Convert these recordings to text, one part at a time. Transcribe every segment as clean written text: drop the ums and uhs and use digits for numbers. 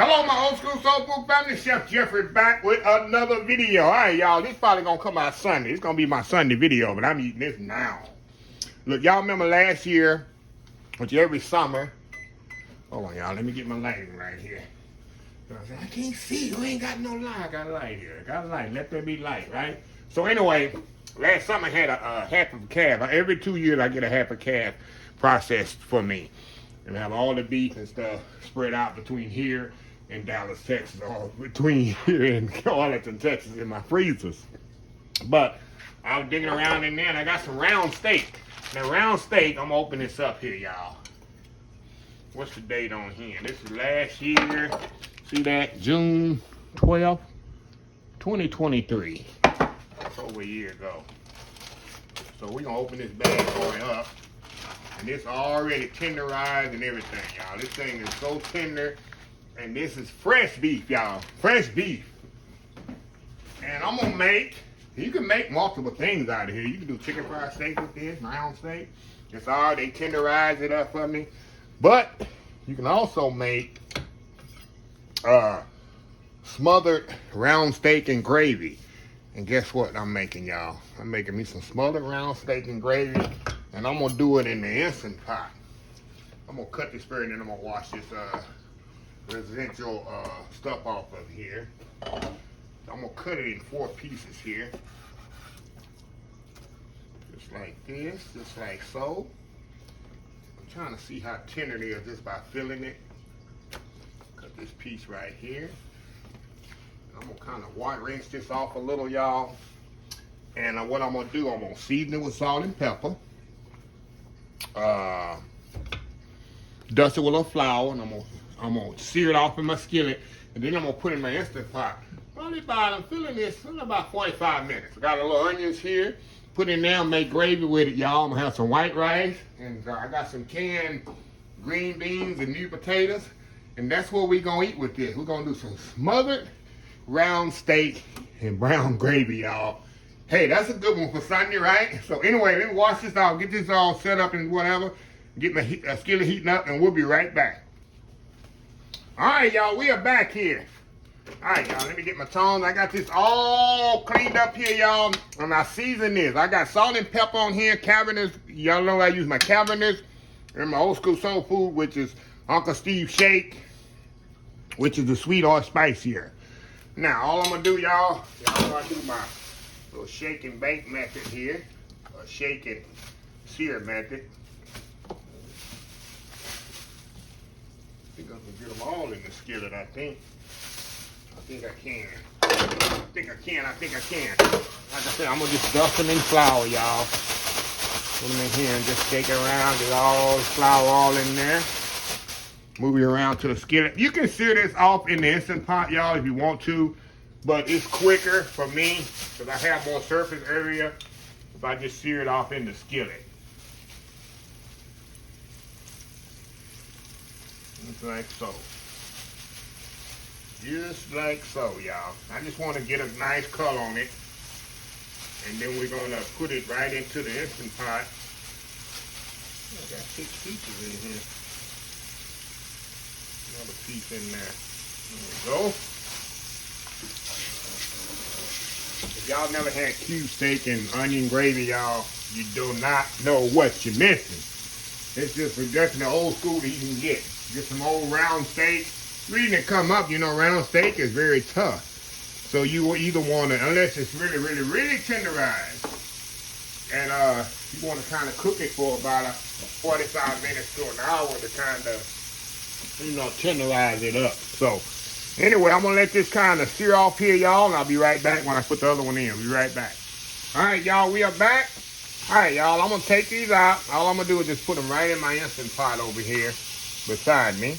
Hello, my old school soul food family. Chef Jeffrey back with another video. All right, y'all. This probably gonna come out Sunday. It's gonna be my Sunday video, but I'm eating this now. Look, y'all remember last year, which every summer. Hold on, y'all. Let me get my lighting right here. I can't see. You ain't got no light. I got a light here. I got a light. Let there be light, right? So anyway, last summer I had a half of a calf. Every 2 years I get a half a calf processed for me. And I have all the beef and stuff spread out between here and Dallas, Texas, or between here and Arlington, Texas in my freezers. But I was digging around in there and I got some round steak. Now round steak, I'm gonna open this up here, y'all. What's the date on here? This is last year. See that? June 12th, 2023. That's over a year ago. So we're gonna open this bad boy up. And it's already tenderized and everything, y'all. This thing is so tender. And this is fresh beef, y'all. Fresh beef. And I'm gonna make, you can make multiple things out of here. You can do chicken fried steak with this, round steak. It's all, they tenderize it up for me. But you can also make smothered round steak and gravy. And guess what I'm making, y'all? I'm making me some smothered round steak and gravy. And I'm gonna do it in the Instant Pot. I'm gonna cut this first and then I'm gonna wash this residential stuff off of here. I'm gonna cut it in 4 pieces here. Just like this, just like so. I'm trying to see how tender it is just by feeling it. Cut this piece right here. I'm gonna kind of rinse this off a little, y'all. And what I'm gonna do, I'm gonna season it with salt and pepper. Dust it with a little flour, and I'm gonna sear it off in my skillet, and then I'm gonna put it in my Instant Pot. Probably about, I'm feeling this, about 45 minutes. I got a little onions here, put in there and make gravy with it, y'all. I'm gonna have some white rice, and I got some canned green beans and new potatoes, and that's what we're gonna eat with this. We're gonna do some smothered round steak and brown gravy, y'all. Hey, that's a good one for Sunday, right? So anyway, let me wash this out, get this all set up and whatever, get my skillet heating up, and we'll be right back. All right, y'all, we are back here. All right, y'all, let me get my tongs. I got this all cleaned up here, y'all, and I season this. I got salt and pepper on here, Cavernous. Y'all know I use my Cavernous and my old school soul food, which is Uncle Steve Shake, which is the sweet or spicier. Now, all I'm gonna do, y'all know I do my little shake and bake method here, or shake and sear method. I think I can get them all in the skillet, I think I can. I think I can. Like I said, I'm gonna just dust them in flour, y'all. Put them in here and just shake it around, get all the flour all in there. Move it around to the skillet. You can sear this off in the Instant Pot, y'all, if you want to. But it's quicker for me because I have more surface area if I just sear it off in the skillet. Just like so. Just like so, y'all. I just want to get a nice color on it. And then we're going to put it right into the Instant Pot. I got 6 pieces in here. Another piece in there. There we go. If y'all never had cube steak and onion gravy, y'all, you do not know what you're missing. It's just the old school that you can get. Get some old round steak. The reason it come up, you know, round steak is very tough. So you will either want to, unless it's really, really, really tenderized, and you want to kind of cook it for about 45 minutes to an hour to kind of, you know, tenderize it up. So anyway, I'm going to let this kind of sear off here, y'all, and I'll be right back when I put the other one in. I'll be right back. All right, y'all, we are back. All right, y'all, I'm going to take these out. All I'm going to do is just put them right in my Instant Pot over here beside me.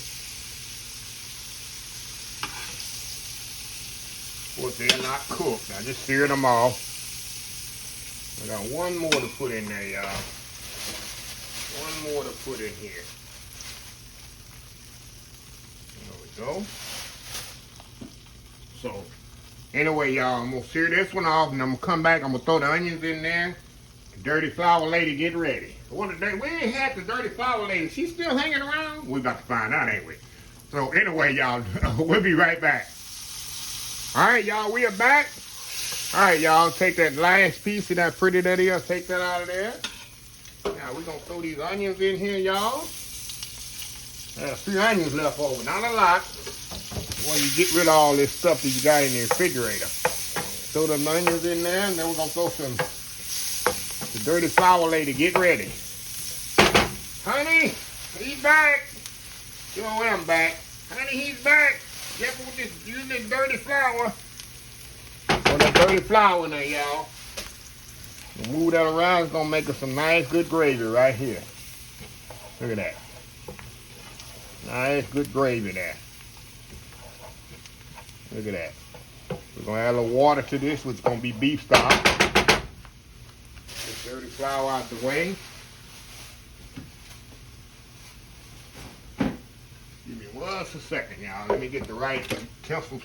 Of course, they're not cooked. I just seared them off. I got one more to put in there, y'all. One more to put in here. There we go. So, anyway, y'all, I'm going to sear this one off, and I'm going to come back. I'm going to throw the onions in there. Dirty Flower Lady, get ready. We ain't had the Dirty Flower Lady. She's still hanging around? We about to find out, ain't we? So anyway, y'all, we'll be right back. All right, y'all, we are back. All right, y'all, take that last piece of that pretty that is, take that out of there. Now we're gonna throw these onions in here, y'all. There's a few onions left over, not a lot. When you get rid of all this stuff that you got in the refrigerator. Throw them onions in there, and then we're gonna throw some, the dirty flour lady, get ready. Honey, he's back. Sure am back. Honey, he's back. Jeff with this, using this dirty flour. Throw that dirty flour in there, y'all. Move that around, it's gonna make us some nice, good gravy right here. Look at that. Nice, good gravy there. Look at that. We're gonna add a little water to this, which is gonna be beef stock. Get dirty flour out the way. Give me just a second, y'all. Let me get the right utensils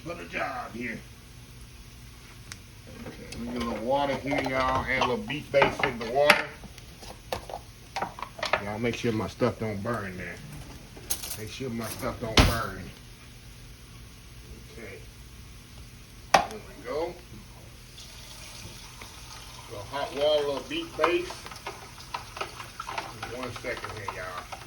for the job here. Okay, we get a little water here, y'all. Add a little beef base in the water. Y'all make sure my stuff don't burn there. Make sure my stuff don't burn. Okay. There we go. So hot water, a little beef base. 1 second here, y'all.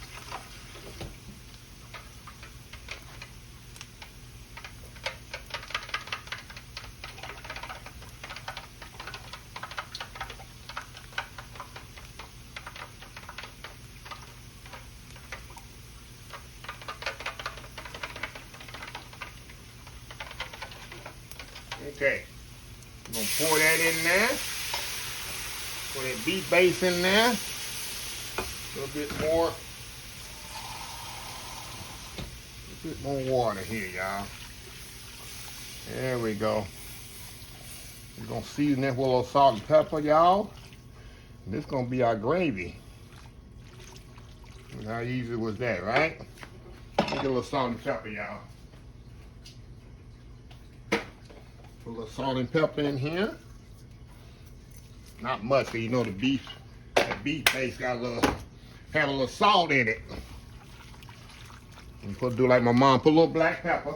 Okay, I'm gonna pour that in there. Pour that beef base in there. A little bit more water here, y'all. There we go. We're gonna season this with a little salt and pepper, y'all. This is gonna be our gravy. How easy was that, right? Get a little salt and pepper, y'all. Put a little salt and pepper in here. Not much, because you know the beef base got have a little salt in it. And do like my mom, put a little black pepper.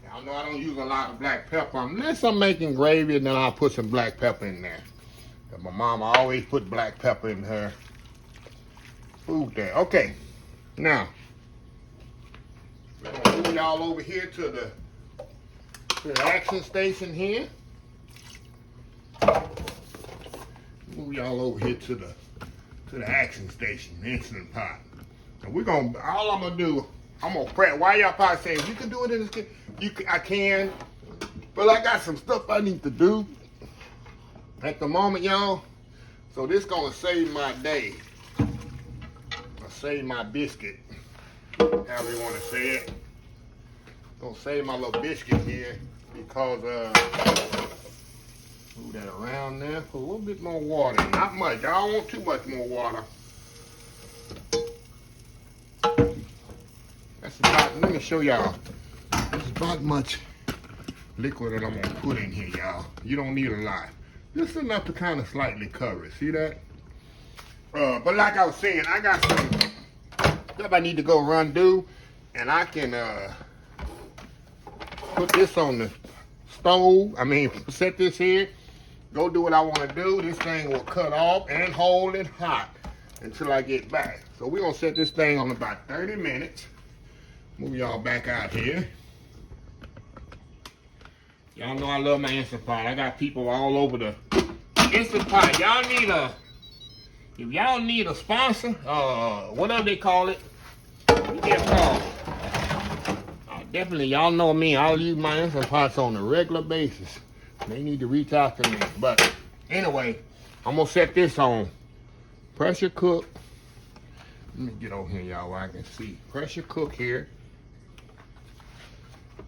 Y'all know I don't use a lot of black pepper unless I'm making gravy, and then I'll put some black pepper in there. Because my mom always put black pepper in her food there. Okay, now we're gonna move y'all over here to the action station here. Move y'all over here to the action station, the instant pot. And we're gonna, all I'm gonna do, I'm gonna prep. Why y'all probably saying you can do it in this? I can, but I got some stuff I need to do at the moment, y'all. So this gonna save my day. Save my biscuit. However you want to say it. Gonna save my little biscuit here because move that around there. Put a little bit more water. Not much. I don't want too much more water. That's about, let me show y'all. That's about much liquid that I'm gonna put in here, y'all. You don't need a lot. Just enough to kind of slightly cover it. See that? But like I was saying, I got some stuff I need to go do, and I can put this on the stove. I mean, set this here, go do what I want to do. This thing will cut off and hold it hot until I get back. So we're gonna set this thing on about 30 minutes. Move y'all back out here. Y'all know I love my Instant Pot. I got people all over the Instant Pot. Y'all need if y'all need a sponsor, whatever they call it, you get a call. Definitely, y'all know me. I'll use my Instant Pots on a regular basis. They need to reach out to me. But anyway, I'm gonna set this on pressure cook. Let me get over here, y'all, where I can see. Pressure cook here.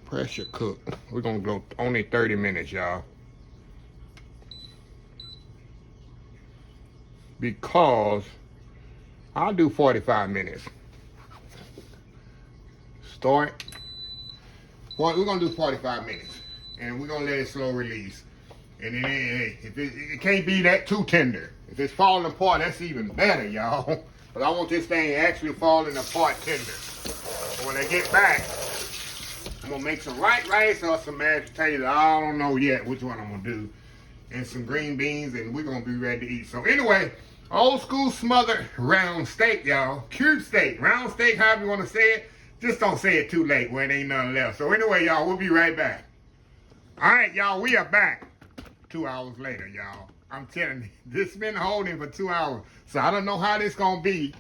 Pressure cook. We're gonna go only 30 minutes, y'all. Because I'll do 45 minutes. Start. Well, we're gonna do 45 minutes, and we're gonna let it slow release. And then, hey, if it can't be that too tender. If it's falling apart, that's even better, y'all. But I want this thing actually falling apart tender. But when I get back, I'm gonna make some white rice or some mashed potatoes. I don't know yet which one I'm gonna do. And some green beans, and we're gonna be ready to eat. So anyway, old school smothered round steak, y'all. Cube steak, round steak, however you wanna say it. Just don't say it too late when ain't nothing left. So anyway, y'all, we'll be right back. All right, y'all, we are back 2 hours later, y'all. I'm telling you, this has been holding for 2 hours. So I don't know how this gonna be.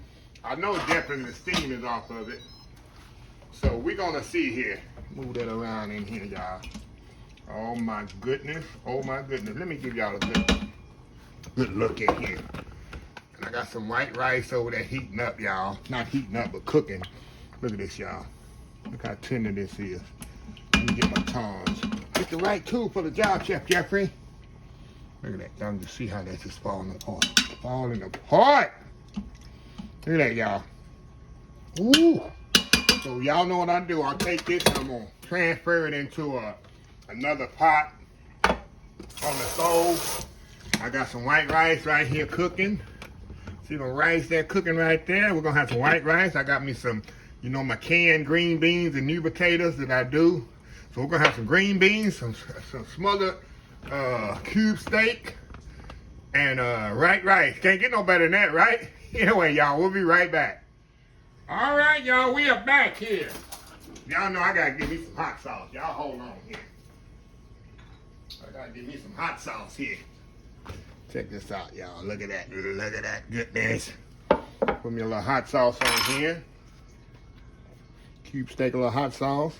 I know definitely the steam is off of it. So we're gonna see here. Move that around in here, y'all. Oh my goodness. Oh my goodness. Let me give y'all a good look at here. And I got some white rice over there heating up, y'all. Not heating up, but cooking. Look at this, y'all. Look how tender this is. Let me get my tongs. Get the right tool for the job, Chef Jeffrey. Look at that. Y'all can see how that's just falling apart. Falling apart. Look at that, y'all. Ooh. So y'all know what I do. I'll take this and I'm going to transfer it into another pot on the stove. I got some white rice right here cooking. See the rice there cooking right there? We're going to have some white rice. I got me some, you know, my canned green beans and new potatoes that I do. So we're going to have some green beans, some smothered cube steak, and white rice. Can't get no better than that, right? Anyway, y'all, we'll be right back. All right, y'all, we are back here. Y'all know I gotta give me some hot sauce. Y'all hold on here. I gotta give me some hot sauce here. Check this out, y'all. Look at that. Look at that goodness. Put me a little hot sauce on here. Cube steak, a little hot sauce.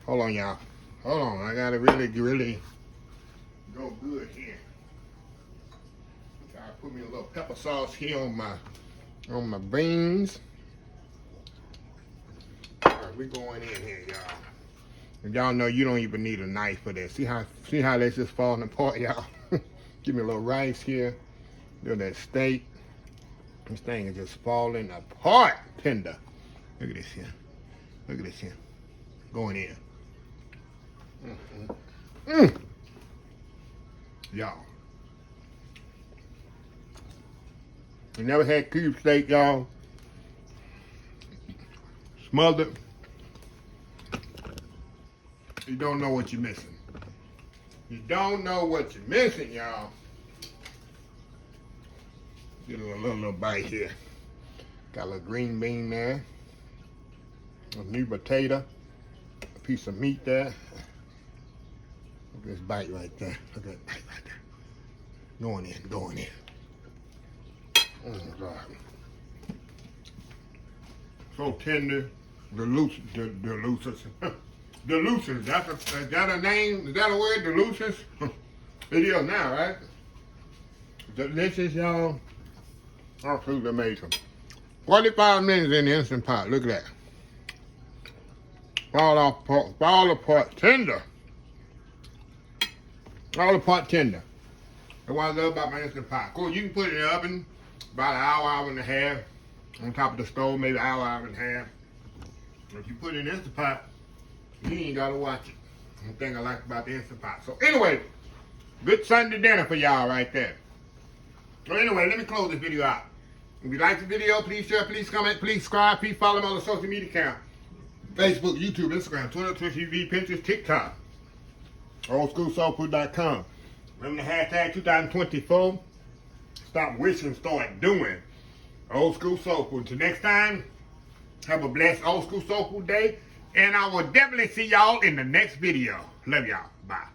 Hold on, y'all. Hold on. I gotta really go good here. I'll put me a little pepper sauce here on my beans. We're going in here, y'all. And y'all know you don't even need a knife for this. See how that's just falling apart, y'all? Give me a little rice here. Do that steak. This thing is just falling apart, tender. Look at this here. Look at this here. Going in. Y'all. You never had cube steak, y'all. Smothered. You don't know what you're missing. You don't know what you're missing, y'all. Get a little bite here. Got a little green bean there. A new potato. A piece of meat there. Look at this bite right there. Look at that bite right there. Going in, going in. Oh my God. So tender. Delicious. Delicious. Is that a name? Is that a word? Delicious? It is now, right? Delicious, y'all. Absolutely amazing. 45 minutes in the Instant Pot. Look at that. Fall apart tender. All apart tender. That's what I love about my Instant Pot. Of course, you can put it in the oven about an hour, hour and a half. On top of the stove, maybe an hour, hour and a half. If you put it in the Instant Pot, you ain't gotta watch it. One thing I like about the Instant Pot. So anyway, good Sunday dinner for y'all right there. So anyway, let me close this video out. If you like the video, please share, please comment, please subscribe, please follow me on the social media account. Facebook, YouTube, Instagram, Twitter, Twitch TV, Pinterest, TikTok. OldSchoolSoulFood.com. Remember the hashtag 2024. Stop wishing, start doing. Old School Soul Food. Until next time, have a blessed Old School Soul Food day. And I will definitely see y'all in the next video. Love y'all. Bye.